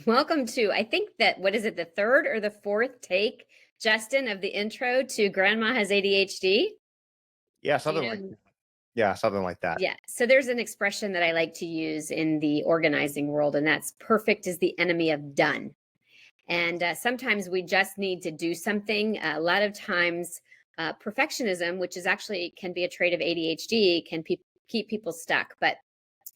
Welcome to, I think that, what is it, the third or the fourth take, Justin, of the intro to Grandma Has ADHD? Yeah, Do you something like know? yeah, something like that. Yeah. So there's an expression that I like to use in the organizing world, and that's perfect is the enemy of done. And sometimes we just need to do something. A lot of times, perfectionism, which is actually can be a trait of ADHD, can keep people stuck. But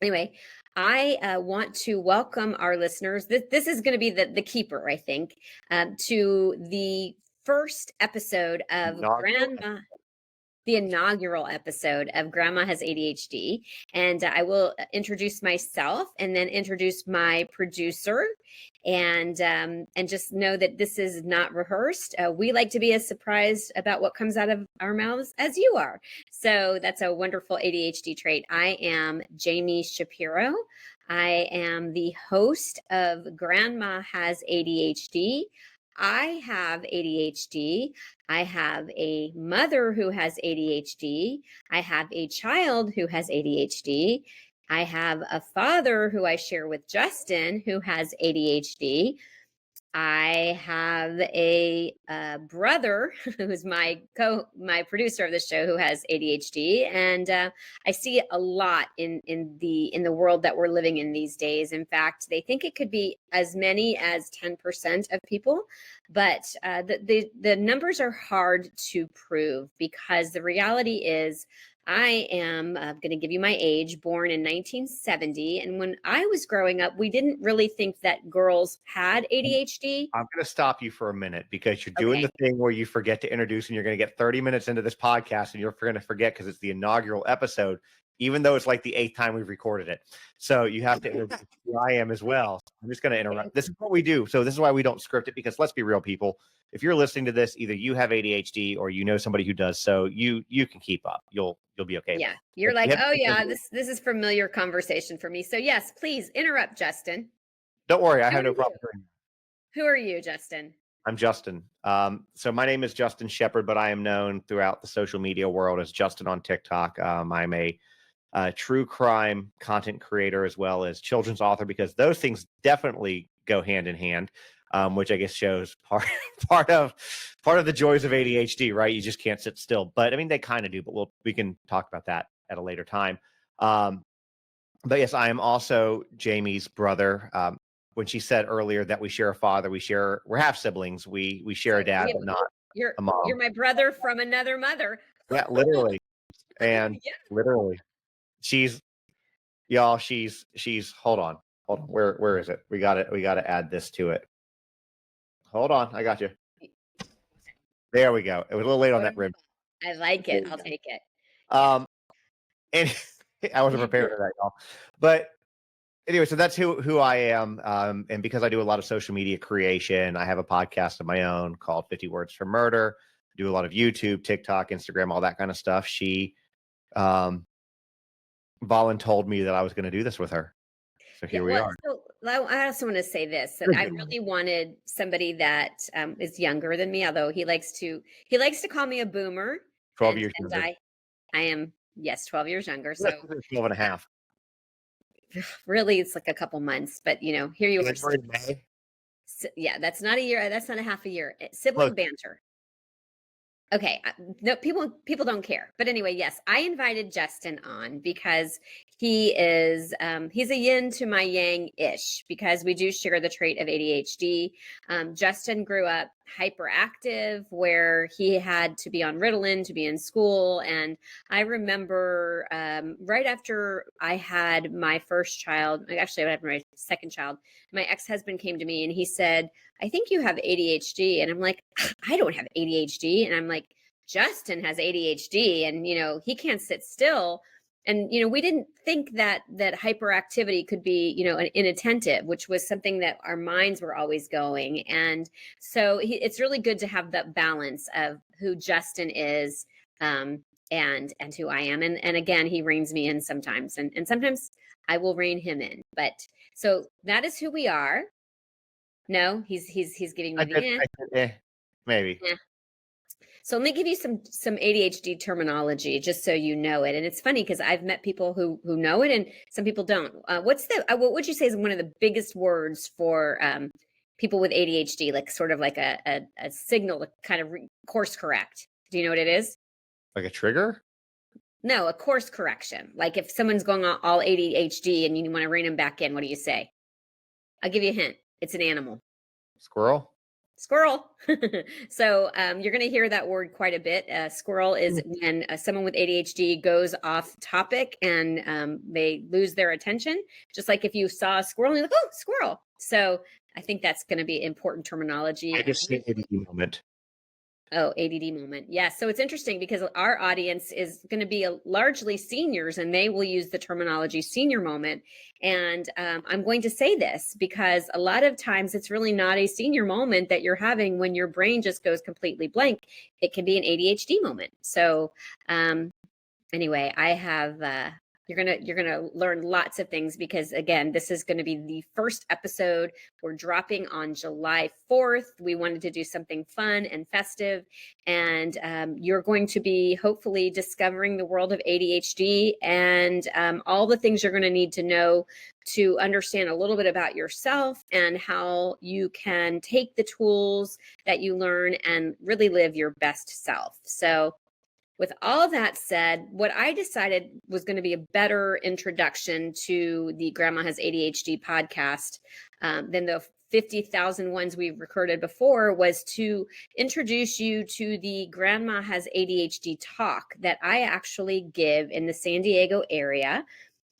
anyway, I want to welcome our listeners. This is going to be the keeper, I think, to the first episode of Inaugural. the inaugural episode of Grandma Has ADHD. And I will introduce myself and then introduce my producer, and just know that this is not rehearsed. We like to be as surprised about what comes out of our mouths as you are. So that's a wonderful ADHD trait. I am Jami Shapiro. I am the host of Grandma Has ADHD. I have ADHD. I have a mother who has ADHD. I have a child who has ADHD. I have a father who I share with Justin who has ADHD. I have a brother who's my producer of the show who has ADHD, and I see it a lot in the world that we're living in these days. In fact, they think it could be as many as 10% of people, but the numbers are hard to prove because the reality is I am going to give you my age, born in 1970. And when I was growing up, we didn't really think that girls had ADHD. I'm going to stop you for a minute because you're doing Okay. the thing where you forget to introduce, and you're going to get 30 minutes into this podcast, and you're going to forget because it's the inaugural episode, even though it's like the 8th time we've recorded it. So you have to introduce who I am as well. I'm just going to interrupt. This is what we do. So this is why we don't script it, because let's be real, people. If you're listening to this, either you have ADHD or you know somebody who does. So you can keep up. You'll be okay. Yeah. You're like, oh yeah, this is familiar conversation for me. So yes, please interrupt, Justin. Don't worry, I Who have are no you? problem. Who are you, Justin? I'm Justin. So my name is Justin Shepard, but I am known throughout the social media world as Justin on TikTok. I'm a true crime content creator as well as children's author, because those things definitely go hand in hand, which I guess shows part of the joys of ADHD, right? You just can't sit still. But I mean, they kind of do. But we can talk about that at a later time. But yes, I am also Jamie's brother. When she said earlier that we share a father, we're half siblings. We share a dad, but not You're a mom. my brother from another mother. Yeah, literally. And Yeah. literally, she's y'all. She's. Hold on. Where is it? We got it. We got to add this to it. Hold on. I got you. There we go. It was a little late on that rib. I like it. I'll take it. And I wasn't prepared for that, y'all. But anyway, so that's who I am. And because I do a lot of social media creation, I have a podcast of my own called 50 Words for Murder. I do a lot of YouTube, TikTok, Instagram, all that kind of stuff. She voluntold me that I was going to do this with her. So here we are. So I also want to say this, that I really wanted somebody that is younger than me, although he likes to call me a boomer. 12 years and younger. I am, yes, 12 years younger. So 12 and a half. really it's like a couple months, but here you are. We're in May. Yeah, that's not a year. That's not a half a year. Sibling banter. Okay, no, people don't care. But anyway, yes, I invited Justin on because he is he's a yin to my yang-ish, because we do share the trait of ADHD. Justin grew up hyperactive, where he had to be on Ritalin to be in school. And I remember right after I had my first child, actually I had my second child, my ex-husband came to me and he said, I think you have ADHD. And I'm like, I don't have ADHD. And I'm like, Justin has ADHD, and he can't sit still. And we didn't think that hyperactivity could be an inattentive, which was something that our minds were always going. And so it's really good to have that balance of who Justin is, and who I am. And again, he reins me in sometimes, and sometimes I will rein him in. But so that is who we are. No, he's giving me the maybe. yeah. So let me give you some ADHD terminology just so you know it. And it's funny because I've met people who know it and some people don't. What would you say is one of the biggest words for people with ADHD, like sort of like a signal to kind of course correct? Do you know what it is? Like a trigger? No, a course correction. Like if someone's going all ADHD and you want to rein them back in, what do you say? I'll give you a hint. It's an animal. Squirrel? Squirrel. So you're going to hear that word quite a bit. Squirrel is when someone with ADHD goes off topic and they lose their attention. Just like if you saw a squirrel and you're like, oh, squirrel. So I think that's going to be important terminology. I just see ADD moment. Oh, ADD moment. Yeah. So it's interesting because our audience is going to be largely seniors and they will use the terminology senior moment. And I'm going to say this because a lot of times it's really not a senior moment that you're having when your brain just goes completely blank. It can be an ADHD moment. So anyway, I have you're gonna learn lots of things because again, this is going to be the first episode. We're dropping on July 4th. We wanted to do something fun and festive, and you're going to be hopefully discovering the world of ADHD and all the things you're going to need to know to understand a little bit about yourself and how you can take the tools that you learn and really live your best self. So with all that said, what I decided was going to be a better introduction to the Grandma Has ADHD podcast than the 50,000 ones we've recorded before was to introduce you to the Grandma Has ADHD talk that I actually give in the San Diego area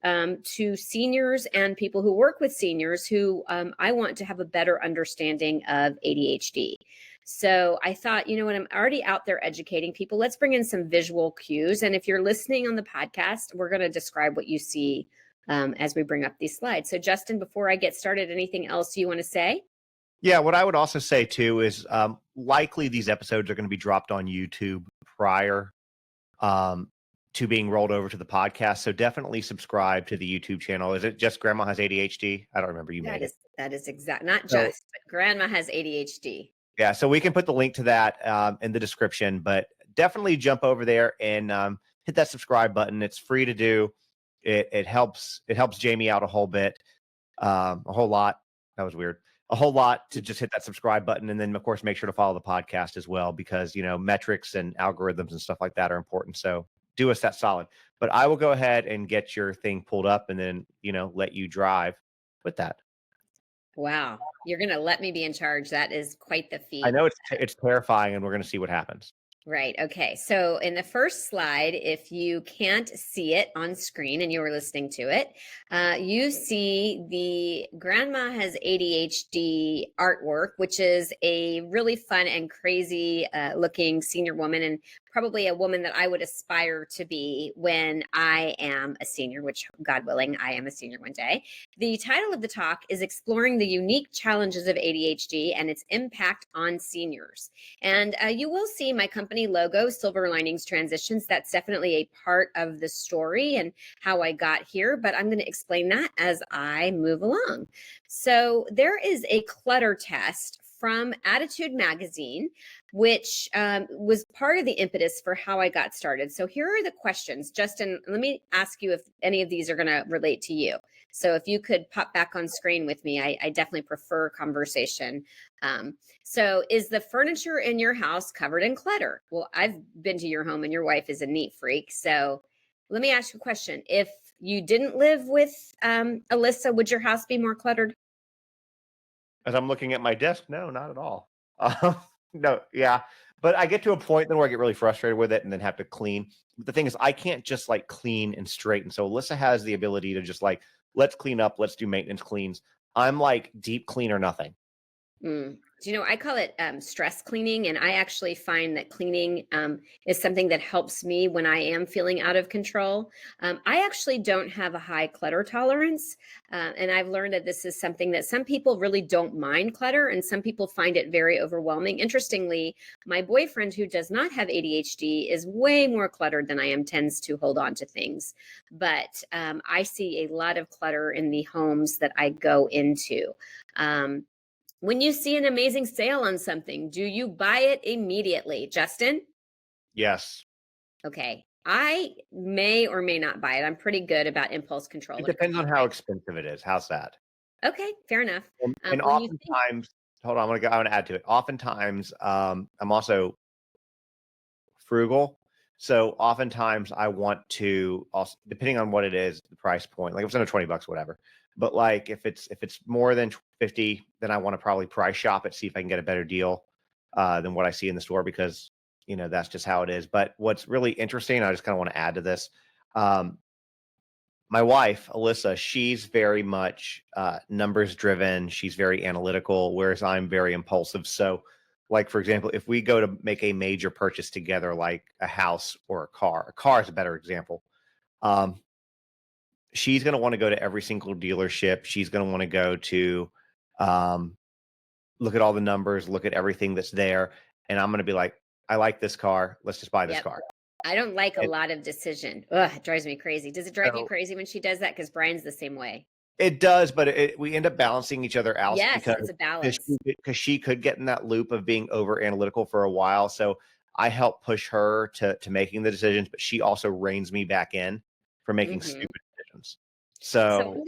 to seniors and people who work with seniors who I want to have a better understanding of ADHD. So I thought, you know what, I'm already out there educating people. Let's bring in some visual cues. And if you're listening on the podcast, we're going to describe what you see as we bring up these slides. So Justin, before I get started, anything else you want to say? Yeah, what I would also say too is likely these episodes are going to be dropped on YouTube prior to being rolled over to the podcast. So definitely subscribe to the YouTube channel. Is it just Grandma Has ADHD? I don't remember. You made it. That is exact. Not So- just, but Grandma Has ADHD. Yeah, so we can put the link to that in the description, but definitely jump over there and hit that subscribe button. It's free to do. It helps Jami out a whole bit, a whole lot. That was weird. A whole lot to just hit that subscribe button, and then of course make sure to follow the podcast as well because metrics and algorithms and stuff like that are important. So do us that solid. But I will go ahead and get your thing pulled up, and then let you drive with that. Wow. You're going to let me be in charge. That is quite the feat. I know it's terrifying, and we're going to see what happens. Right. Okay. So in the first slide, if you can't see it on screen and you were listening to it, you see the Grandma Has ADHD artwork, which is a really fun and crazy looking senior woman and probably a woman that I would aspire to be when I am a senior, which God willing, I am a senior one day. The title of the talk is Exploring the Unique Challenges of ADHD and Its Impact on Seniors. And you will see my company logo, Silver Linings Transitions. That's definitely a part of the story and how I got here, but I'm going to explain that as I move along. So there is a clutter test from ADDitude magazine, which was part of the impetus for how I got started. So here are the questions. Justin, let me ask you if any of these are going to relate to you. So if you could pop back on screen with me, I definitely prefer conversation. So is the furniture in your house covered in clutter? Well, I've been to your home and your wife is a neat freak. So let me ask you a question. If you didn't live with Alyssa, would your house be more cluttered? As I'm looking at my desk, no, not at all. No, yeah. But I get to a point then where I get really frustrated with it and then have to clean. But the thing is, I can't just like clean and straighten. So Alyssa has the ability to just like, let's clean up, let's do maintenance cleans. I'm like deep clean or nothing. Do you know, I call it stress cleaning. And I actually find that cleaning is something that helps me when I am feeling out of control. I actually don't have a high clutter tolerance. And I've learned that this is something that some people really don't mind clutter and some people find it very overwhelming. Interestingly, my boyfriend who does not have ADHD is way more cluttered than I am, tends to hold on to things. But I see a lot of clutter in the homes that I go into. When you see an amazing sale on something, do you buy it immediately? Justin? Yes. Okay. I may or may not buy it. I'm pretty good about impulse control It when it comes depends to on how price. expensive it is. How's that? Okay, fair enough. And When you think, oftentimes, hold on, I want to add to it. Oftentimes, I'm also frugal. So oftentimes I want to also, depending on what it is, the price point, like if it's under 20 bucks, whatever. But like if it's more than 50, then I want to probably price shop it, see if I can get a better deal than what I see in the store, because that's just how it is. But what's really interesting, I just kind of want to add to this. Um, my wife, Alyssa, she's very much numbers driven. She's very analytical, whereas I'm very impulsive. So, like, for example, if we go to make a major purchase together, like a house or a car is a better example. Um, she's going to want to go to every single dealership. She's going to want to go to um, look at all the numbers, look at everything that's there. And I'm going to be like, I like this car. Let's just buy this yep, car. I don't like a And lot of decision. Ugh, it drives me crazy. Does it drive you so crazy when she does that? Because Brian's the same way. it does, but we end up balancing each other out Yes, because it's a balance. she could get in that loop of being over analytical for a while. So I help push her to making the decisions, but she also reins me back in for making Hmm. stupid decisions. So So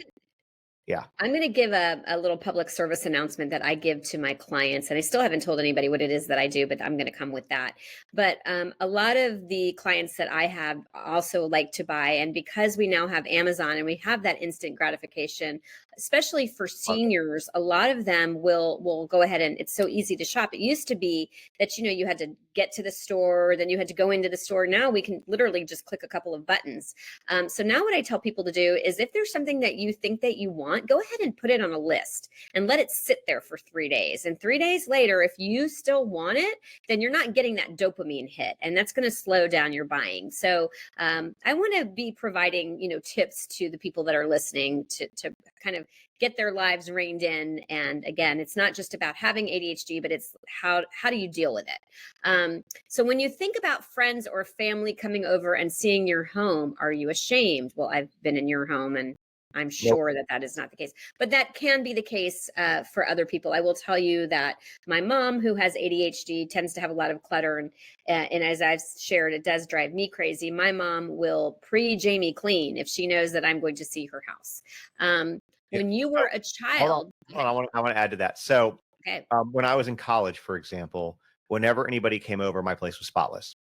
yeah. I'm going to give a little public service announcement that I give to my clients. And I still haven't told anybody what it is that I do, but I'm going to come with that. But a lot of the clients that I have also like to buy. And because we now have Amazon and we have that instant gratification, especially for seniors, a lot of them will go ahead, and it's so easy to shop. It used to be that, you had to get to the store, then you had to go into the store. Now we can literally just click a couple of buttons. So now what I tell people to do is, if there's something that you think that you want, go ahead and put it on a list and let it sit there for 3 days. And 3 days later, if you still want it, then you're not getting that dopamine hit, and that's going to slow down your buying. So I want to be providing, tips to the people that are listening to kind of get their lives reined in. And again, it's not just about having ADHD, but it's how do you deal with it? So when you think about friends or family coming over and seeing your home, are you ashamed? Well, I've been in your home, and I'm Nope. sure that that is not the case, but that can be the case for other people. I will tell you that my mom, who has ADHD, tends to have a lot of clutter, and as I've shared, it does drive me crazy. My mom will pre-Jami clean if she knows that I'm going to see her house. Yeah. When you So were a hold on, child, hold on. I want to add to that. So okay, when I was in college, for example, whenever anybody came over, my place was spotless.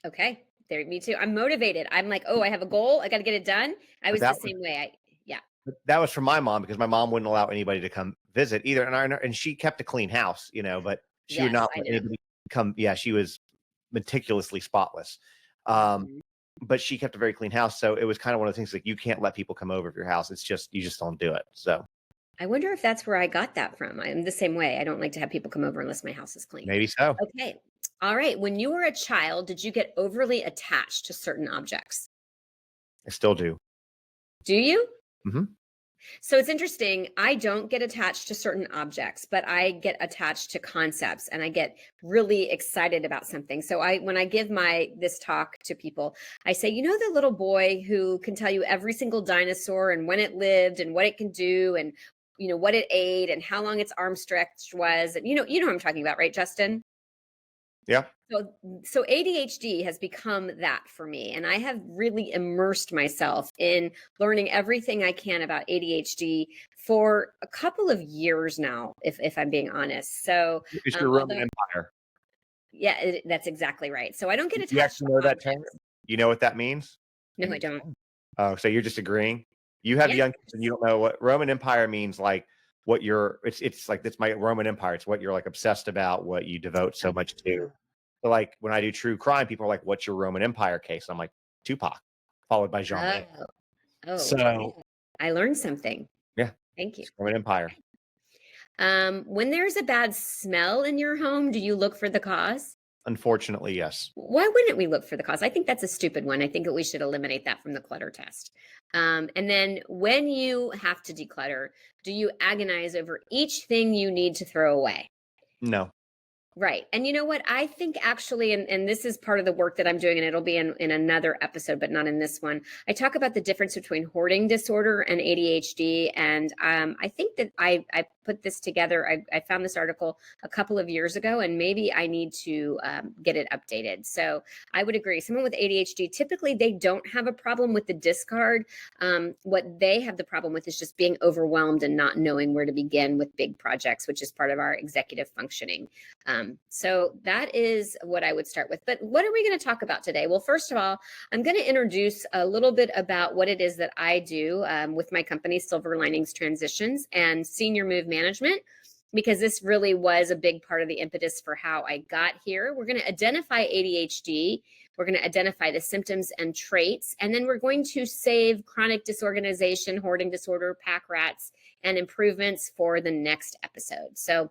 okay, there, me too. I'm motivated. I'm like, oh, I have a goal. I got to get it done. I But was the that was same way. Yeah, that was from my mom, because my mom wouldn't allow anybody to come visit either. And she kept a clean house, but she would yes, not I let know. anybody come. Yeah, she was meticulously spotless. Um, Mhm. but she kept a very clean house. So it was kind of one of the things, like, you can't let people come over your house. It's just, you just don't do it. So I wonder if that's where I got that from. I'm the same way. I don't like to have people come over unless my house is clean. maybe so. Okay. All right. When you were a child, did you get overly attached to certain objects? I still do. Do you? Hmm. So it's interesting. I don't get attached to certain objects, but I get attached to concepts, and I get really excited about something. So when I give this talk to people, I say, the little boy who can tell you every single dinosaur and when it lived and what it can do, and what it ate and how long its arm stretch was, and you know what I'm talking about, right, Justin? Yeah. So ADHD has become that for me, and I have really immersed myself in learning everything I can about ADHD for a couple of years now, if I'm being honest. So It's your Roman although, Empire. yeah, that's exactly right. So I don't get You attached to actually know that term? objects. You know what that means? No, I don't. Oh, so you're just agreeing? You have Yeah. young kids and you don't know what Roman Empire means, like what you're it's like, that's my Roman Empire. It's what you're like obsessed about, what you devote so much to. So like when I do true crime, people are like, what's your Roman Empire case? I'm like, Tupac, followed by Jami. Oh, oh, yeah. So I learned something. yeah, Thank you. it's Roman Empire. When there's a bad smell in your home, do you look for the cause? Unfortunately, yes. Why wouldn't we look for the cause? I think that's a stupid one. I think that we should eliminate that from the clutter test. And then when you have to declutter, do you agonize over each thing you need to throw away? No. Right. And you know what? I think actually, and this is part of the work that I'm doing, and it'll be in another episode, but not in this one. I talk about the difference between hoarding disorder and ADHD. And I think that I put this together. I found this article a couple of years ago, and maybe I need to get it updated. So I would agree. Someone with ADHD, typically they don't have a problem with the discard. What they have the problem with is just being overwhelmed and not knowing where to begin with big projects, which is part of our executive functioning. So that is what I would start with. But what are we going to talk about today? Well, first of all, I'm going to introduce a little bit about what it is that I do with my company, Silver Linings Transitions and Senior Move Management, because this really was a big part of the impetus for how I got here. We're going to identify ADHD. We're going to identify the symptoms and traits, and then we're going to save chronic disorganization, hoarding disorder, pack rats, and improvements for the next episode. So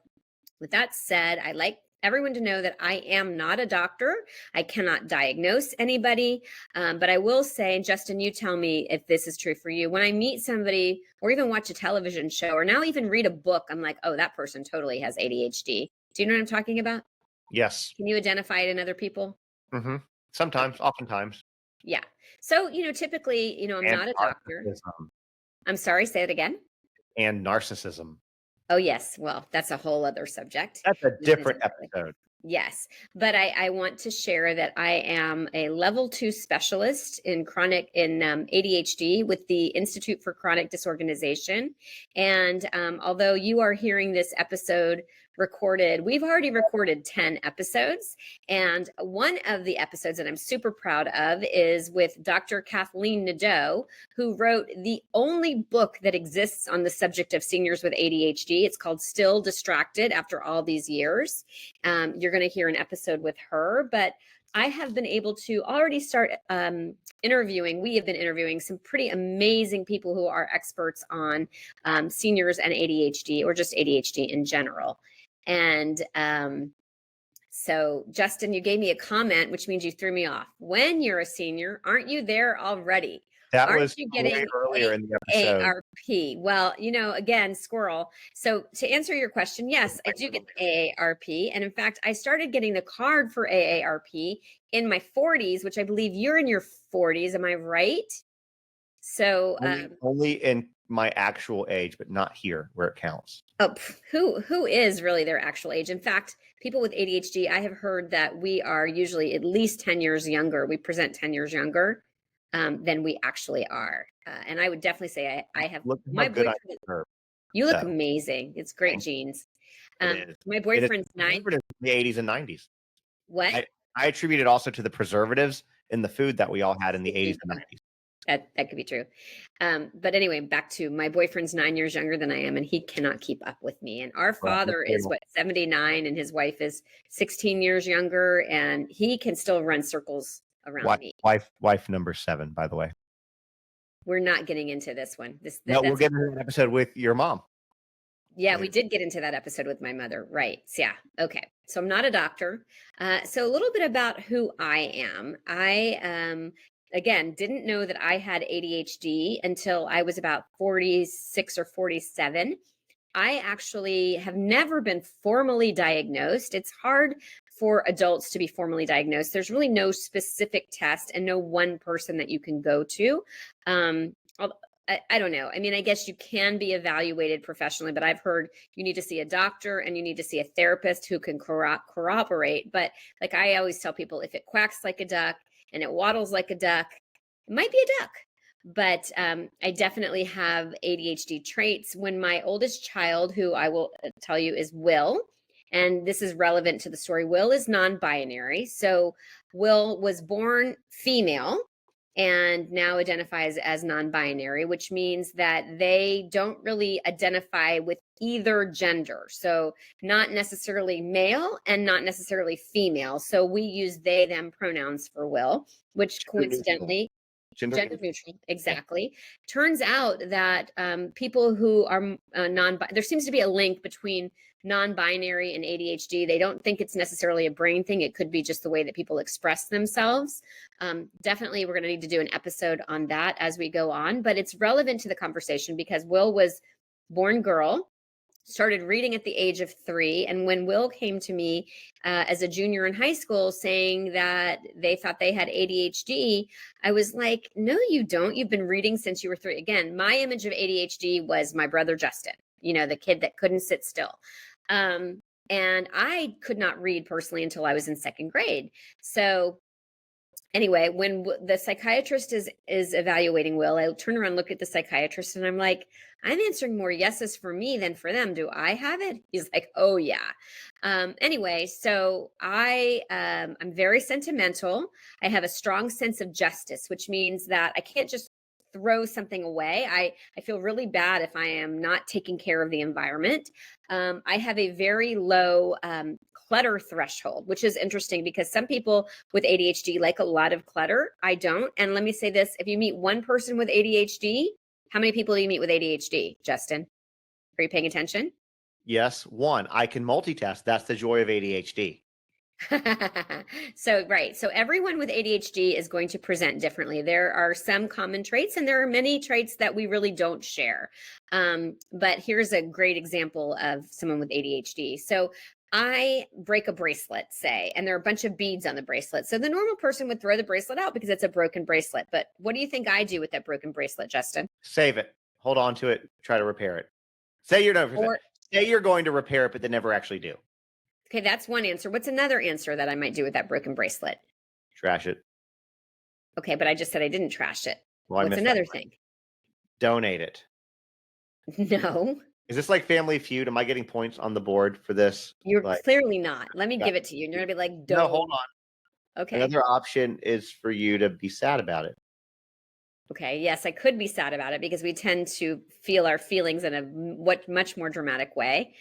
with that said, I'd like everyone to know that I am not a doctor. I cannot diagnose anybody, but I will say, Justin, you tell me if this is true for you. When I meet somebody or even watch a television show or now even read a book, I'm like, oh, that person totally has ADHD. Do you know what I'm talking about? Yes. Can you identify it in other people? Hmm. Sometimes, Okay. oftentimes. Yeah. So, typically, I'm And not a doctor. narcissism. I'm sorry, say it again. And narcissism. Oh, yes. Well, that's a whole other subject. That's a Not different entirely. episode. Yes, but I want to share that I am a level 2 specialist in ADHD with the Institute for Chronic Disorganization. And although you are hearing this episode recorded, we've already recorded 10 episodes. And one of the episodes that I'm super proud of is with Dr. Kathleen Nadeau, who wrote the only book that exists on the subject of seniors with ADHD. It's called Still Distracted After All These Years. You're going to hear an episode with her, but I have been able to already start interviewing. We have been interviewing some pretty amazing people who are experts on seniors and ADHD, or just ADHD in general. And so, Justin, you gave me a comment, which means you threw me off. When you're a senior, aren't you there already? That Aren't was you way getting earlier in the episode. AARP? Well, again, squirrel. So to answer your question, yes, I do get AARP. And in fact, I started getting the card for AARP in my 40s, which I believe you're in your 40s. Am I right? So Only in my actual age, but not here where it counts. oh, who is really their actual age? In fact, people with ADHD, I have heard that we are usually at least 10 years younger. We present 10 years younger than we actually are. And I would definitely say I have Look my how good I boyfriend. serve. You look So, amazing. It's great thank genes. it is. My It is boyfriend's 9. preservatives in the 80s and 90s. What? I attribute it also to the preservatives in the food that we all had in the 80s and 90s. That could be true. But anyway, back to my boyfriend's 9 years younger than I am, and he cannot keep up with me. And our Well, father is 79, and his wife is 16 years younger, and he can still run circles around me. Wife number 7, by the way. We're not getting into this one. No, we'll get into an episode with your mom. Yeah, we did get into that episode with my mother. Right. So, yeah. Okay. So I'm not a doctor. So a little bit about who I am. I, again, didn't know that I had ADHD until I was about 46 or 47. I actually have never been formally diagnosed. It's hard for adults to be formally diagnosed. There's really no specific test and no one person that you can go to. I don't know. I mean, I guess you can be evaluated professionally, but I've heard you need to see a doctor and you need to see a therapist who can corroborate. But like I always tell people, if it quacks like a duck and it waddles like a duck, it might be a duck. But I definitely have ADHD traits. When my oldest child, who I will tell you is Will, and this is relevant to the story, Will is non-binary. So Will was born female and now identifies as non-binary, which means that they don't really identify with either gender. So not necessarily male and not necessarily female. So we use they, them pronouns for Will, which coincidentally, gender neutral, exactly. Turns out that people who are there seems to be a link between non-binary and ADHD. They don't think it's necessarily a brain thing. It could be just the way that people express themselves. Definitely, we're going to need to do an episode on that as we go on, but it's relevant to the conversation because Will was born girl. started reading at the age of 3. And when Will came to me as a junior in high school saying that they thought they had ADHD, I was like, no, you don't. You've been reading since you were 3. Again, my image of ADHD was my brother, Justin, the kid that couldn't sit still. And I could not read personally until I was in 2nd grade. So anyway, when the psychiatrist is evaluating Will, I turn around, look at the psychiatrist, and I'm like, I'm answering more yeses for me than for them. Do I have it? He's like, oh yeah. Anyway, so I'm very sentimental. I have a strong sense of justice, which means that I can't just throw something away. I feel really bad if I am not taking care of the environment. I have a very low clutter threshold, which is interesting because some people with ADHD like a lot of clutter. I don't. And let me say this, if you meet one person with ADHD, how many people do you meet with ADHD, Justin? Are you paying attention? Yes, 1. I can multitask. That's the joy of ADHD. So, right. So everyone with ADHD is going to present differently. There are some common traits and there are many traits that we really don't share. But here's a great example of someone with ADHD. So I break a bracelet, say, and there are a bunch of beads on the bracelet. So the normal person would throw the bracelet out because it's a broken bracelet. But what do you think I do with that broken bracelet, Justin? Save it. Hold on to it. Try to repair it. Say you're going to repair it, but they never actually do. Okay, that's one answer. What's another answer that I might do with that broken bracelet? Trash it. Okay, but I just said I didn't trash it. Well, what's another thing? Donate it. No. Is this like Family Feud? Am I getting points on the board for this? You're clearly not. Let me give it to you. And you're going to be like, no, hold on. Okay. Another option is for you to be sad about it. Okay. Yes, I could be sad about it because we tend to feel our feelings in a much more dramatic way.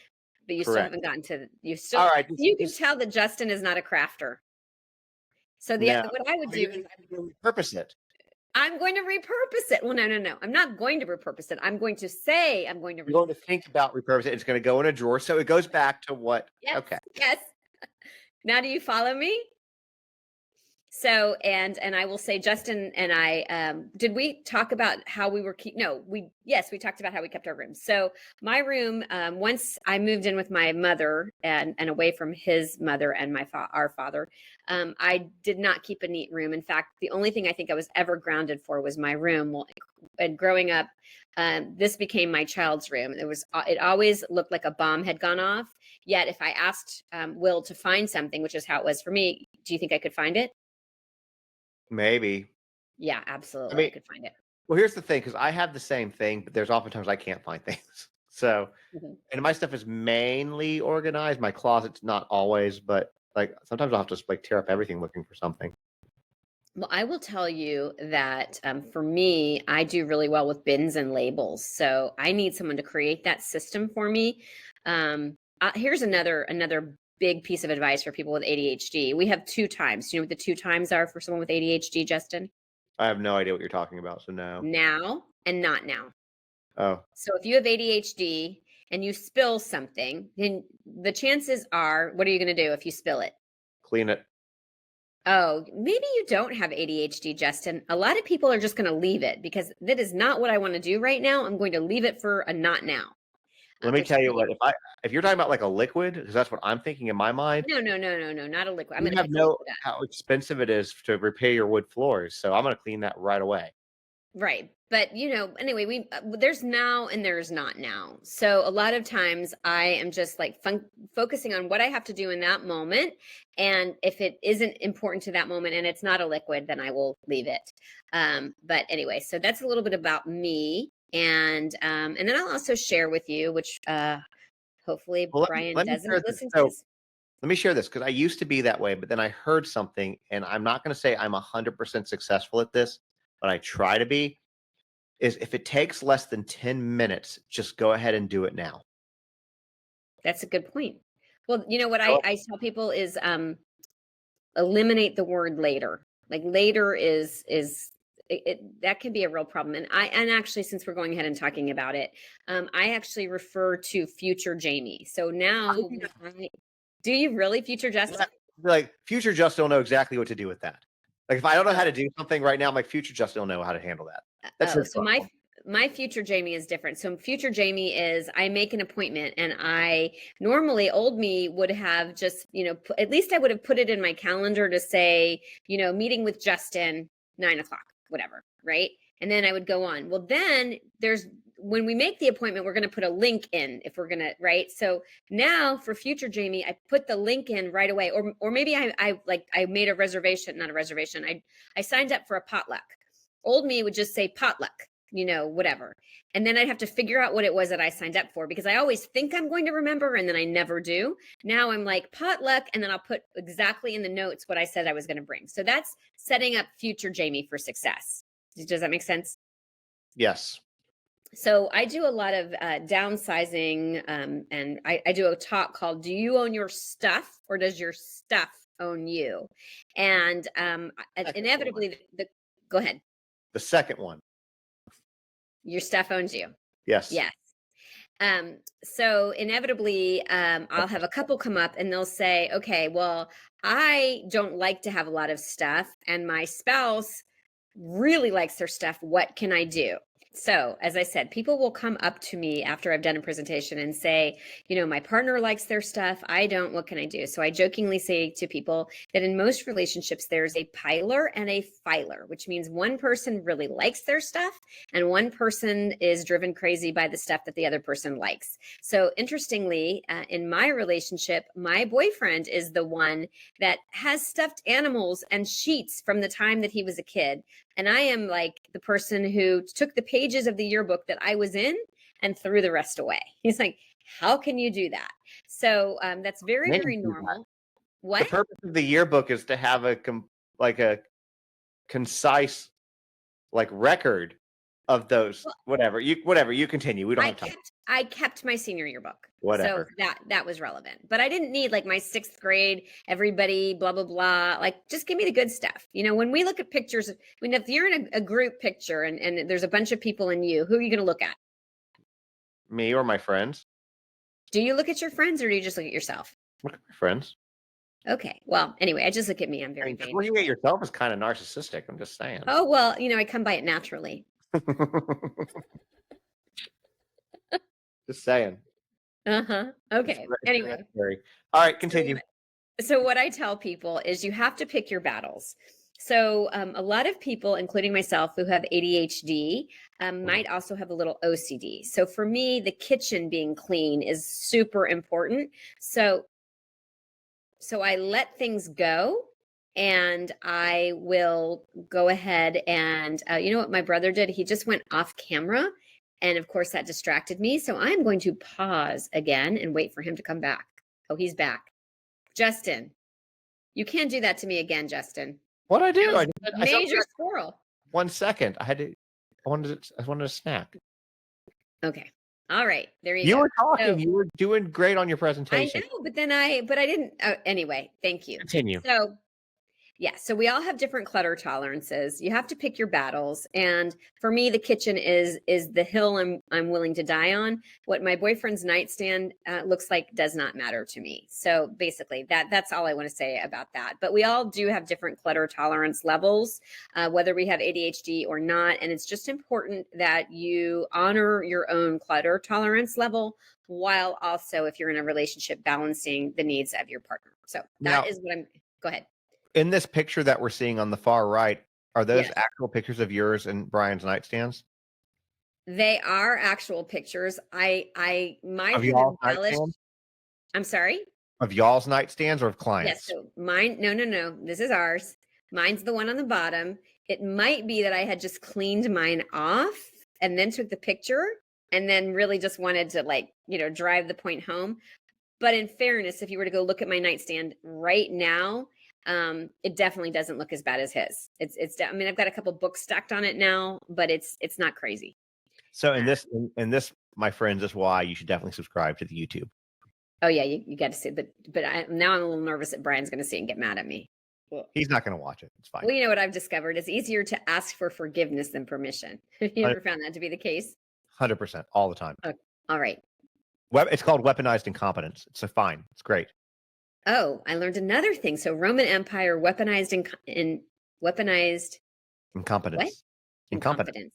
But you still haven't gotten to all right. You can tell that Justin is not a crafter. So what I would do is repurpose it. I'm going to repurpose it. Well, no. I'm not going to repurpose it. I'm going to say I'm going to. You're going to think about repurpose it. It's going to go in a drawer. So it goes back to what? Yes, okay. Yes. Now, do you follow me? So, and I will say, Justin and I, did we talk about how we were yes, we talked about how we kept our rooms. So my room, once I moved in with my mother and away from his mother and our father, I did not keep a neat room. In fact, the only thing I think I was ever grounded for was my room. Well, and growing up, this became my child's room. It always looked like a bomb had gone off. Yet if I asked Will to find something, which is how it was for me, do you think I could find it? Maybe. Yeah, absolutely. I could find it. Well, here's the thing, because I have the same thing, but there's oftentimes I can't find things. So, and my stuff is mainly organized. My closet's not always, but like sometimes I'll have to just like tear up everything looking for something. Well, I will tell you that for me, I do really well with bins and labels. So I need someone to create that system for me. Here's another big piece of advice for people with ADHD. We have 2 times. Do you know what the 2 times are for someone with ADHD, Justin? I have no idea what you're talking about. So no. Now and not now. Oh. So if you have ADHD and you spill something, then the chances are, what are you going to do if you spill it? Clean it. Oh, maybe you don't have ADHD, Justin. A lot of people are just going to leave it because that is not what I want to do right now. I'm going to leave it for a not now. Let me tell you what, if you're talking about like a liquid, because that's what I'm thinking in my mind. No, not a liquid. I'm going to know how expensive it is to repair your wood floors. So I'm going to clean that right away. Right. But, anyway, there's now and there's not now. So a lot of times I am just like focusing on what I have to do in that moment. And if it isn't important to that moment and it's not a liquid, then I will leave it. But anyway, so that's a little bit about me. And then I'll also share with you, which hopefully Brian doesn't listen to this. Let me share this because I used to be that way, but then I heard something, and I'm not going to say I'm 100% successful at this, but I try to be, is if it takes less than 10 minutes, just go ahead and do it now. That's a good point. Well, what I tell people is eliminate the word later. Like later is that can be a real problem. And actually, since we're going ahead and talking about it, I actually refer to future Jami. So now, do you really, future Justin? Like future Justin will know exactly what to do with that. Like if I don't know how to do something right now, I'm like future Justin will know how to handle that. That's so my future Jami is different. So future Jami is I make an appointment, and I normally old me would have just, at least I would have put it in my calendar to say, meeting with Justin, 9:00, whatever. Right. And then I would go on. Well, then when we make the appointment, we're going to put a link in if we're going to, right? So now for future Jami, I put the link in right away. Or maybe I made a reservation, not a reservation. I signed up for a potluck. Old me would just say potluck, whatever. And then I'd have to figure out what it was that I signed up for, because I always think I'm going to remember and then I never do. Now I'm like potluck, and then I'll put exactly in the notes what I said I was going to bring. So that's setting up future Jami for success. Does that make sense? Yes. So I do a lot of downsizing, and I do a talk called "Do You Own Your Stuff, or Does Your Stuff Own You?" And inevitably, go ahead. The second one. Your stuff owns you. Yes. Yes. So inevitably, I'll have a couple come up and they'll say, okay, well, I don't like to have a lot of stuff, and my spouse really likes their stuff. What can I do? So, as I said, people will come up to me after I've done a presentation and say, my partner likes their stuff. I don't. What can I do? So I jokingly say to people that in most relationships, there's a piler and a filer, which means one person really likes their stuff and one person is driven crazy by the stuff that the other person likes. So interestingly, in my relationship, my boyfriend is the one that has stuffed animals and sheets from the time that he was a kid. And I am like the person who took the pages of the yearbook that I was in and threw the rest away. He's like, how can you do that? So that's very, very normal. What? The purpose of the yearbook is to have a concise record of those. Whatever you continue. We don't have time. I kept my senior yearbook. Whatever. So that was relevant. But I didn't need my 6th grade, everybody, blah, blah, blah. Just give me the good stuff. When we look at pictures, if you're in a group picture and there's a bunch of people in you, who are you going to look at? Me or my friends. Do you look at your friends, or do you just look at yourself? Look at my friends. Okay. Well, anyway, I just look at me. I'm very vain. Looking at yourself is kind of narcissistic. I'm just saying. Oh, well, I come by it naturally. Just saying. Okay. Anyway. All right, continue. So what I tell people is you have to pick your battles. So a lot of people, including myself, who have ADHD, might also have a little OCD. So for me, the kitchen being clean is super important. So I let things go, and I will go ahead and, you know what my brother did? He just went off camera. And of course that distracted me. So I'm going to pause again and wait for him to come back. Oh, he's back. Justin, you can't do that to me again, Justin. What I do? Major squirrel. 1 second. I wanted a snack. Okay. All right. There you go. You were talking. So, you were doing great on your presentation. I know, but I didn't. Anyway, thank you. Continue. So yeah, so we all have different clutter tolerances. You have to pick your battles. And for me, the kitchen is the hill I'm willing to die on. What my boyfriend's nightstand looks like does not matter to me. So basically, that's all I want to say about that. But we all do have different clutter tolerance levels, whether we have ADHD or not. And it's just important that you honor your own clutter tolerance level, while also, if you're in a relationship, balancing the needs of your partner. So that is what go ahead. In this picture that we're seeing on the far right, are those actual pictures of yours and Brian's nightstands? They are actual pictures. I might have embellished. I'm sorry? Of y'all's nightstands or of clients? Yes. So mine, no. This is ours. Mine's the one on the bottom. It might be that I had just cleaned mine off and then took the picture and then really just wanted to drive the point home. But in fairness, if you were to go look at my nightstand right now, it definitely doesn't look as bad as his. I mean, I've got a couple books stacked on it now, but it's not crazy. So in this, my friends, is why you should definitely subscribe to the YouTube. Oh yeah, you got to see, but now I'm a little nervous that Brian's going to see and get mad at me. He's not going to watch it. It's fine. Well, you know what I've discovered? It's easier to ask for forgiveness than permission. Have you ever found that to be the case? 100%, all the time. Okay. All right. It's called weaponized incompetence. It's fine. It's great. Oh, I learned another thing. So Roman Empire weaponized weaponized incompetence. What? Incompetence.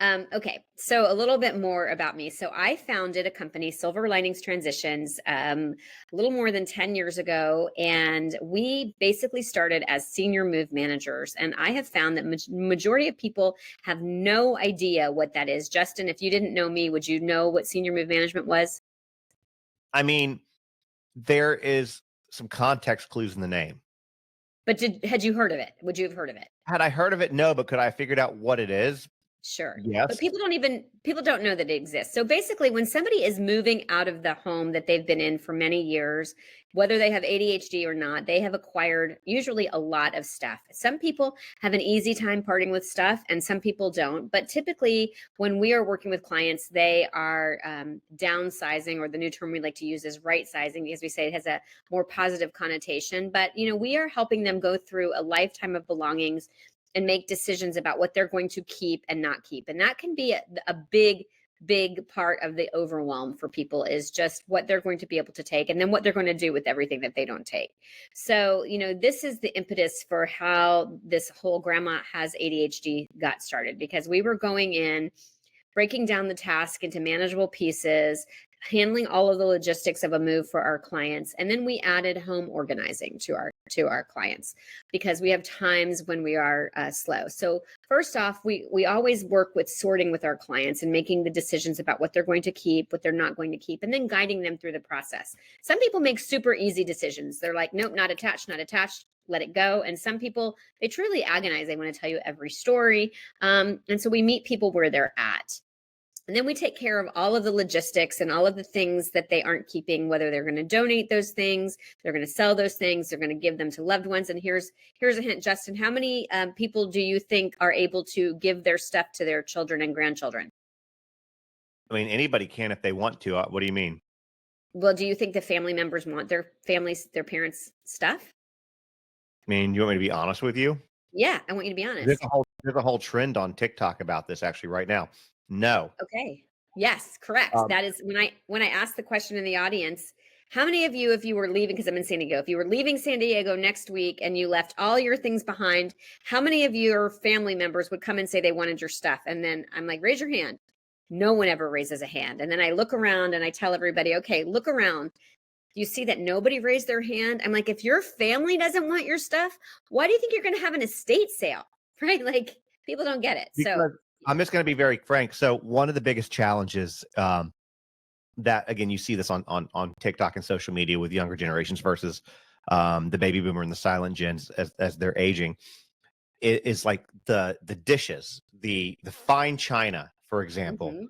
Okay, so a little bit more about me. So I founded a company, Silver Linings Transitions, a little more than 10 years ago. And we basically started as senior move managers. And I have found that majority of people have no idea what that is. Justin, if you didn't know me, would you know what senior move management was? I mean, there is some context clues in the name. But had you heard of it? Would you have heard of it? Had I heard of it? No, but could I have figured out what it is? Sure. But Yes. people don't know that it exists. So basically, when somebody is moving out of the home that they've been in for many years, whether they have ADHD or not, they have acquired usually a lot of stuff. Some people have an easy time parting with stuff and some people don't. But typically, when we are working with clients, they are downsizing, or the new term we like to use is right sizing, because we say it has a more positive connotation. But, we are helping them go through a lifetime of belongings and make decisions about what they're going to keep and not keep. And that can be a big part of the overwhelm for people, is just what they're going to be able to take and then what they're going to do with everything that they don't take. So, this is the impetus for how this whole Grandma Has ADHD got started, because we were going in, breaking down the task into manageable pieces, handling all of the logistics of a move for our clients. And then we added home organizing to our clients, because we have times when we are slow. So first off, we always work with sorting with our clients and making the decisions about what they're going to keep, what they're not going to keep, and then guiding them through the process. Some people make super easy decisions. They're like, nope, not attached, let it go. And some people, they truly agonize. They want to tell you every story. And so we meet people where they're at. And then we take care of all of the logistics and all of the things that they aren't keeping, whether they're going to donate those things, they're going to sell those things, they're going to give them to loved ones. And here's a hint, Justin. How many people do you think are able to give their stuff to their children and grandchildren? I mean, anybody can if they want to. What do you mean? Well, do you think the family members want their parents' stuff? I mean, you want me to be honest with you? Yeah, I want you to be There's honest. a whole trend on TikTok about this actually right now. No. Okay. Yes, correct. Um, That is when I asked the question in the audience, how many of you, if you were leaving, because I'm in San Diego, if you were leaving San Diego next week and you left all your things behind, how many of your family members would come and say they wanted your stuff? And then I'm like, raise your hand. No one ever raises a hand. And then I look around and I tell everybody, okay, look around. You see that nobody raised their hand? I'm like, if your family doesn't want your stuff, why do you think you're going to have an estate sale? Right? Like, people don't get it. So because I'm just going to be very frank. So one of the biggest challenges that, again, you see this on TikTok and social media with younger generations versus the baby boomer and the silent gens as they're aging is like the dishes, the fine china, for example, mhm,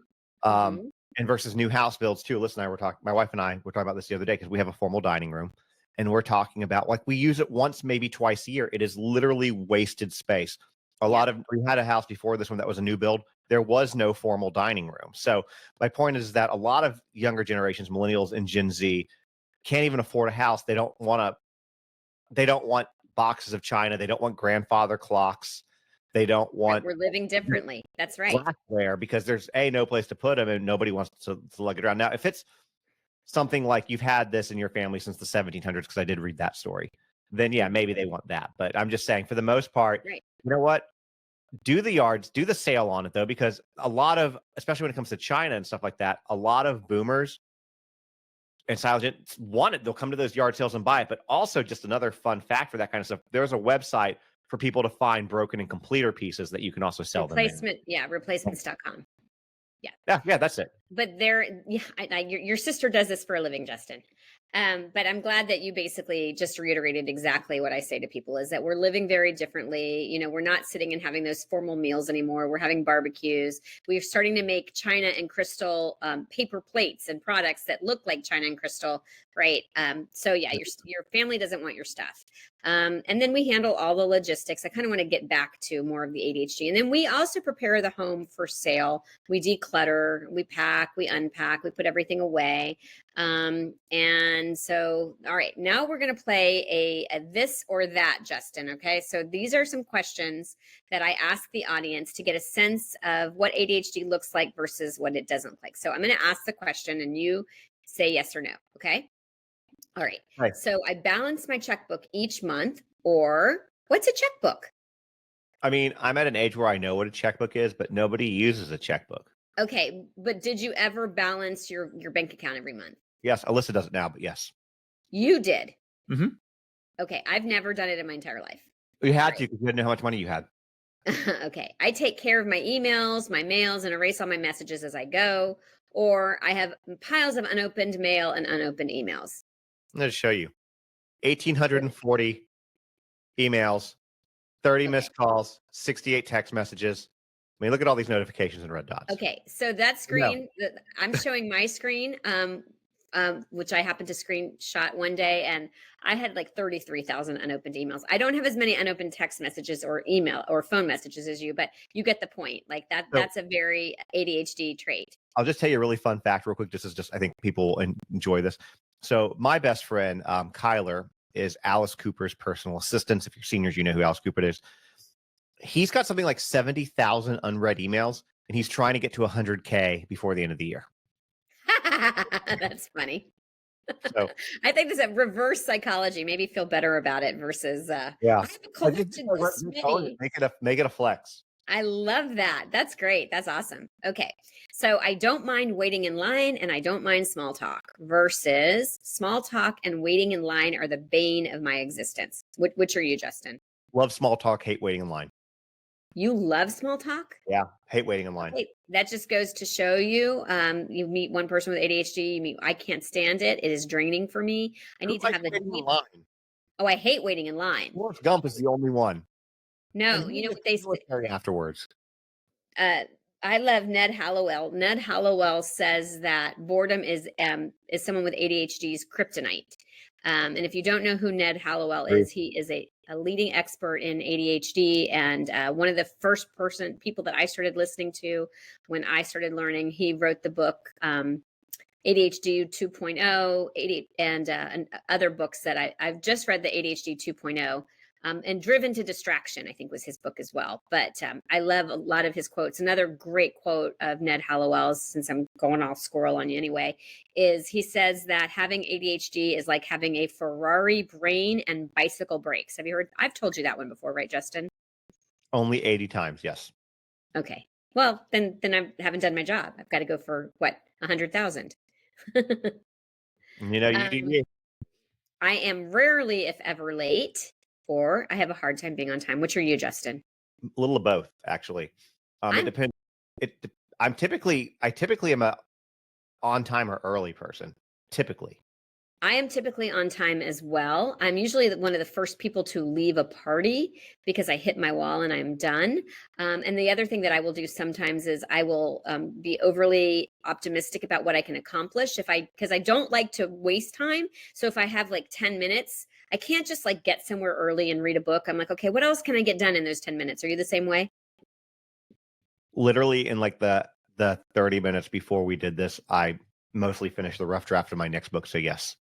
um, mhm. and versus new house builds too. Listen, my wife and I were talking about this the other day because we have a formal dining room, and we're talking about, like, we use it once, maybe twice a year. It is literally wasted space. Yeah. We had a house before this one that was a new build. There was no formal dining room. So my point is that a lot of younger generations, millennials and Gen Z, can't even afford a house. They don't want boxes of china. They don't want grandfather clocks. They don't Right, want we're living differently. That's right. glassware because there's no place to put them and nobody wants to lug it around. Now, if it's something like you've had this in your family since the 1700s, because I did read that story, then yeah, Mhm. maybe they want that. But I'm just saying, for the most part, Right. you know what? Do the yards, do the sale on it though, because a lot of, especially when it comes to China and stuff like that, a lot of boomers and silent want it. They'll come to those yard sales and buy it. But also, just another fun fact for that kind of stuff, there's a website for people to find broken and completer pieces that you can also sell them in. Replacements.com. Yeah. Yeah, that's it. But yeah, your sister does this for a living, Justin. But I'm glad that you basically just reiterated exactly what I say to people, is that we're living very differently. We're not sitting and having those formal meals anymore. We're having barbecues. We're starting to make china and crystal paper plates and products that look like china and crystal, right? So yeah, your family doesn't want your stuff. And then we handle all the logistics. I kind of want to get back to more of the ADHD. And then we also prepare the home for sale. We declutter, we pack, we unpack, we put everything away. And so, all right, now we're going to play a this or that, Justin. Okay. So these are some questions that I ask the audience to get a sense of what ADHD looks like versus what it doesn't look like. So I'm going to ask the question and you say yes or no. Okay. All right. Right. So I balance my checkbook each month, or what's a checkbook? I mean, I'm at an age where I know what a checkbook is, but nobody uses a checkbook. Okay, but did you ever balance your bank account every month? Yes, Alyssa does it now, but yes. You did. Mm-hmm. Okay, I've never done it in my entire life. You had Right. to because you didn't know how much money you had. Okay, I take care of my emails, my mails, and erase all my messages as I go, or I have piles of unopened mail and unopened emails. I'm going to show you 1,840 emails, 30 Okay. missed calls, 68 text messages. I mean, look at all these notifications and red dots. Okay, so that No. screen, I'm showing my screen, which I happened to screenshot one day, and I had like 33,000 unopened emails. I don't have as many unopened text messages or email or phone messages as you, but you get the point. Like So that's a very ADHD trait. I'll just tell you a really fun fact real quick. This is just, I think people will enjoy this. So my best friend, Kyler, is Alice Cooper's personal assistant. If you're seniors, you know who Alice Cooper is. He's got something like 70,000 unread emails, and he's trying to get to 100K before the end of the year. That's funny. So I think this is a reverse psychology. Maybe feel better about it versus yeah, I've collected this many. make it a flex. I love that. That's great. That's awesome. Okay. So I don't mind waiting in line and I don't mind small talk versus small talk and waiting in line are the bane of my existence. Which are you, Justin? Love small talk, hate waiting in line. You love small talk? Yeah, hate waiting in line. Okay. That just goes to show you, you meet one person with ADHD, you meet, I can't stand it. It is draining for me. I need to have the waiting in deep. line. Oh, I hate waiting in line. Forrest Gump is the only one. No, And you know what they say? military afterwards. I love Ned Hallowell. Ned Hallowell says that boredom is someone with ADHD's kryptonite. And if you don't know who Ned Hallowell is, he is a leading expert in ADHD and one of the first people that I started listening to when I started learning. He wrote the book ADHD 2.0, and other books that I've just read the ADHD 2.0. And Driven to Distraction, I think was his book as well. But I love a lot of his quotes. Another great quote of Ned Hallowell's, since I'm going all squirrel on you anyway, is he says that having ADHD is like having a Ferrari brain and bicycle brakes. Have you heard? I've told you that one before, right, Justin? Only 80 times, yes. Okay. Well, then I haven't done my job. I've got to go for what, 100,000. You know, I am rarely, if ever, late, or I have a hard time being on time. Which are you, Justin? a little of both, actually. It depends. I typically am a on time or early person. Typically. I am typically on time as well. I'm usually one of the first people to leave a party because I hit my wall and I'm done. And the other thing that I will do sometimes is I will be overly optimistic about what I can accomplish because I don't like to waste time. So if I have like 10 minutes, I can't just like get somewhere early and read a book. I'm like, okay, what else can I get done in those 10 minutes? Are you the same way? Literally in like the 30 minutes before we did this, I mostly finished the rough draft of my next book. So yes.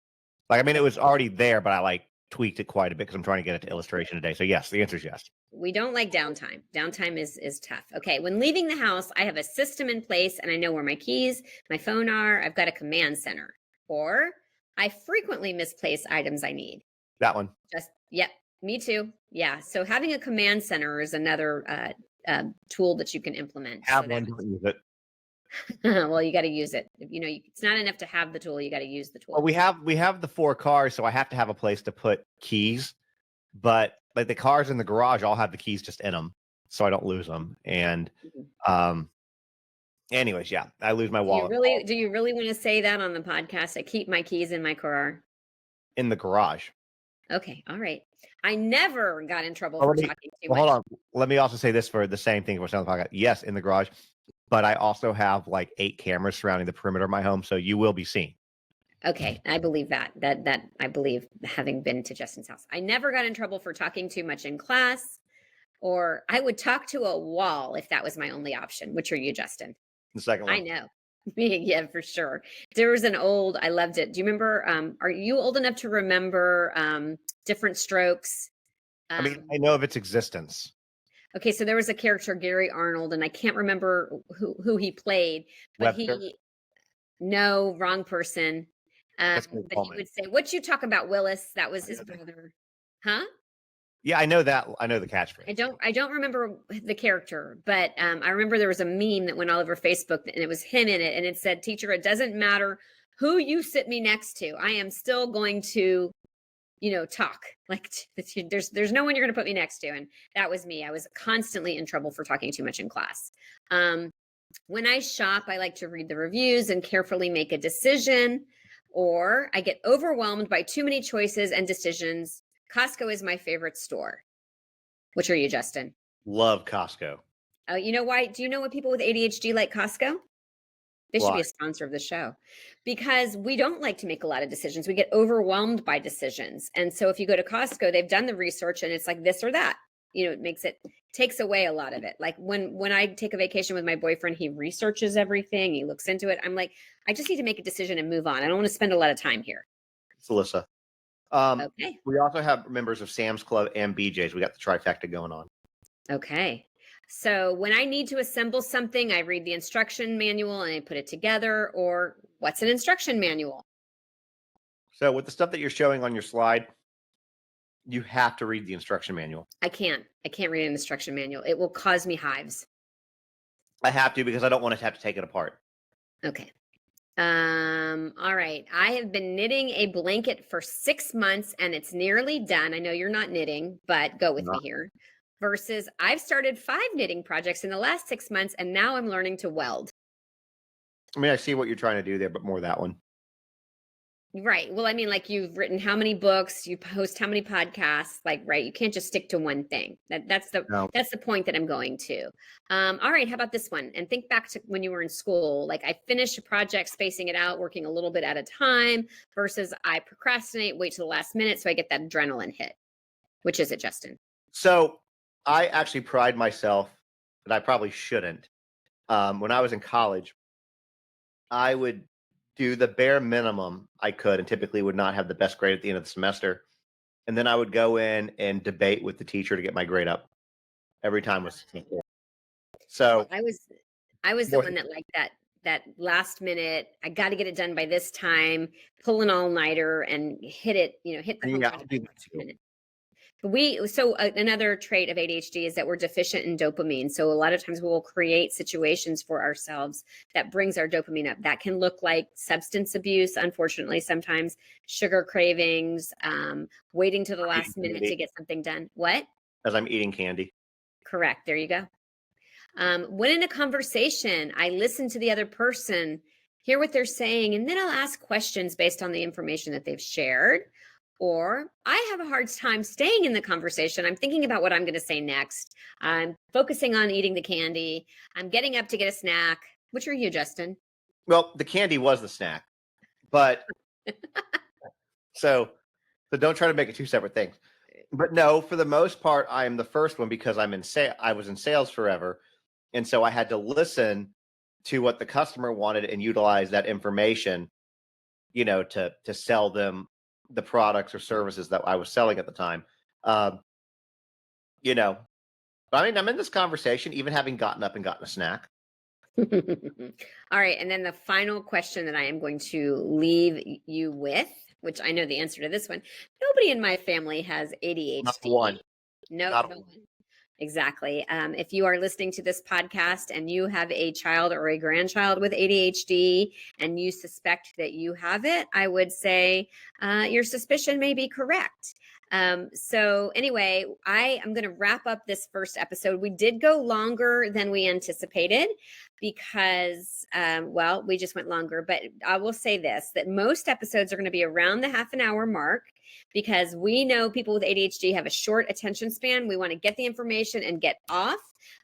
Like, I mean, it was already there, but I like tweaked it quite a bit because I'm trying to get it to illustration today. So yes, the answer is yes. We don't like downtime. Downtime is tough. Okay, when leaving the house, I have a system in place and I know where my keys, my phone are. I've got a command center. Or I frequently misplace items I need. That one. Yep, me too. Yeah, so having a command center is another tool that you can implement. Have one, don't use it. Well, you got to use it. It's not enough to have the tool. You got to use the tool. Well, we have the 4 cars, so I have to have a place to put keys. But like the cars in the garage all have the keys just in them, so I don't lose them. And anyways, yeah, I lose my wallet. Do you really want to say that on the podcast? I keep my keys in my car. In the garage. Okay, all right. I never got in trouble for talking too much. Hold on. Let me also say this for the same thing we're saying on the podcast. Yes, in the garage, but I also have like 8 cameras surrounding the perimeter of my home, so you will be seen. Okay, I believe that I believe, having been to Justin's house. I never got in trouble for talking too much in class, or I would talk to a wall if that was my only option. Which are you, Justin? The second one. I know. Yeah, for sure. There was I loved it. Do you remember, are you old enough to remember Different Strokes? I mean, I know of its existence. Okay, so there was a character, Gary Arnold, and I can't remember who he played, but no, wrong person. But he would say, "What you talk about, Willis?" That was his brother. Huh? Yeah, I know that. I know the catchphrase. I don't remember the character, but I remember there was a meme that went all over Facebook and it was him in it. And it said, teacher, it doesn't matter who you sit me next to. I am still going to, talk. Like there's no one you're going to put me next to. And that was me. I was constantly in trouble for talking too much in class. When I shop, I like to read the reviews and carefully make a decision, or I get overwhelmed by too many choices and decisions. Costco is my favorite store. Which are you, Justin? Love Costco. Oh, you know why? Do you know what people with ADHD like Costco? They should Why? be a sponsor of the show, because we don't like to make a lot of decisions. We get overwhelmed by decisions. And so if you go to Costco, they've done the research and it's like this or that. It takes away a lot of it. Like when I take a vacation with my boyfriend, he researches everything. He looks into it. I'm like, I just need to make a decision and move on. I don't want to spend a lot of time here. It's Alyssa. Okay. We also have members of Sam's Club and BJ's. We got the trifecta going on. Okay. So when I need to assemble something, I read the instruction manual and I put it together. Or what's an instruction manual? So with the stuff that you're showing on your slide, you have to read the instruction manual. I can't read an instruction manual. It will cause me hives. I have to because I don't want to have to take it apart. Okay. All right. I have been knitting a blanket for 6 months and it's nearly done. I know you're not knitting, but go with me here. Versus I've started 5 knitting projects in the last 6 months and now I'm learning to weld. I mean, I see what you're trying to do there, but more that one. Right. Well, I mean, like you've written how many books, you post how many podcasts, like, right. You can't just stick to one thing. That's the point that I'm going to. All right. How about this one? And think back to when you were in school. Like I finish a project, spacing it out, working a little bit at a time, versus I procrastinate, wait till the last minute. So I get that adrenaline hit. Which is it, Justin? So I actually pride myself, but I probably shouldn't. When I was in college, I would do the bare minimum I could and typically would not have the best grade at the end of the semester. And then I would go in and debate with the teacher to get my grade up. Every time was so I was the one that like that last minute, I got to get it done by this time, pull an all-nighter and hit the home run at the last minute. Another trait of ADHD is that we're deficient in dopamine. So a lot of times we will create situations for ourselves that brings our dopamine up. That can look like substance abuse, unfortunately, sometimes sugar cravings, waiting to the last minute to get something done. What? As I'm eating candy. Correct. There you go. When in a conversation, I listen to the other person, hear what they're saying, and then I'll ask questions based on the information that they've shared. Or I have a hard time staying in the conversation. I'm thinking about what I'm going to say next. I'm focusing on eating the candy. I'm getting up to get a snack. Which are you, Justin? Well, the candy was the snack, but so don't try to make it 2 separate things. But no, for the most part, I am the first one because I was in sales forever. And so I had to listen to what the customer wanted and utilize that information, to sell them the products or services that I was selling at the time. But I mean, I'm in this conversation, even having gotten up and gotten a snack. All right. And then the final question that I am going to leave you with, which I know the answer to this one. Nobody in my family has ADHD. Not one. No, Not no one. Exactly. If you are listening to this podcast and you have a child or a grandchild with ADHD and you suspect that you have it, I would say your suspicion may be correct. So anyway, I am going to wrap up this first episode. We did go longer than we anticipated because, we just went longer. But I will say this, that most episodes are going to be around the half an hour mark, because we know people with ADHD have a short attention span. We want to get the information and get off.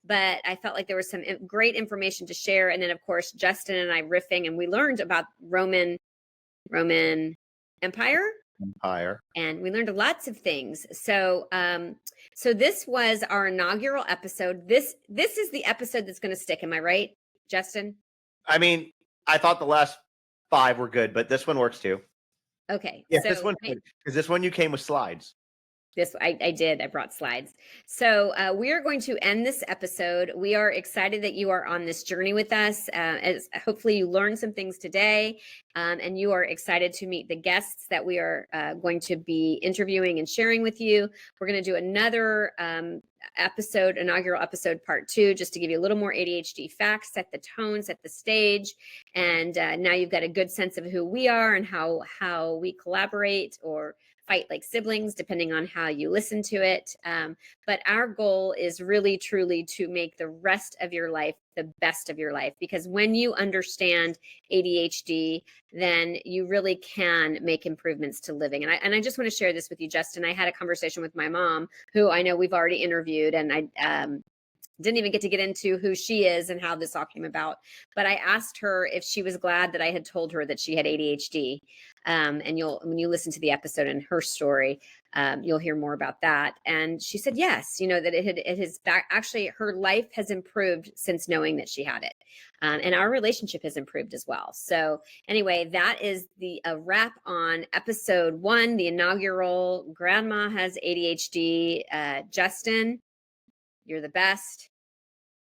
But I felt like there was some great information to share. And then, of course, Justin and I riffing, and we learned about Roman Empire. And we learned lots of things. So this was our inaugural episode. This is the episode that's going to stick. Am I right, Justin? I mean, I thought the last 5 were good, but this one works too. Okay. Yeah, this one, because this one you came with slides. I did. I brought slides. So we are going to end this episode. We are excited that you are on this journey with us. As hopefully you learned some things today, and you are excited to meet the guests that we are going to be interviewing and sharing with you. We're going to do another episode, inaugural episode part 2, just to give you a little more ADHD facts, set the tone, set the stage. And now you've got a good sense of who we are and how we collaborate or fight like siblings, depending on how you listen to it. But our goal is really, truly to make the rest of your life the best of your life. Because when you understand ADHD, then you really can make improvements to living. And I just want to share this with you, Justin. I had a conversation with my mom, who I know we've already interviewed, and I didn't even get to get into who she is and how this all came about. But I asked her if she was glad that I had told her that she had ADHD. And when you listen to the episode and her story, you'll hear more about that. And she said, yes, that it has actually, her life has improved since knowing that she had it. And our relationship has improved as well. So anyway, that is the wrap on episode 1, the inaugural Grandma Has ADHD. Justin, you're the best.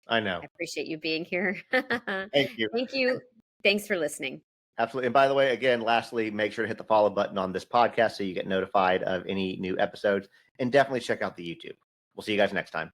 I know. I appreciate you being here. Thank you. Thank you. Thanks for listening. Absolutely. And by the way, again, lastly, make sure to hit the follow button on this podcast so you get notified of any new episodes, and definitely check out the YouTube. We'll see you guys next time.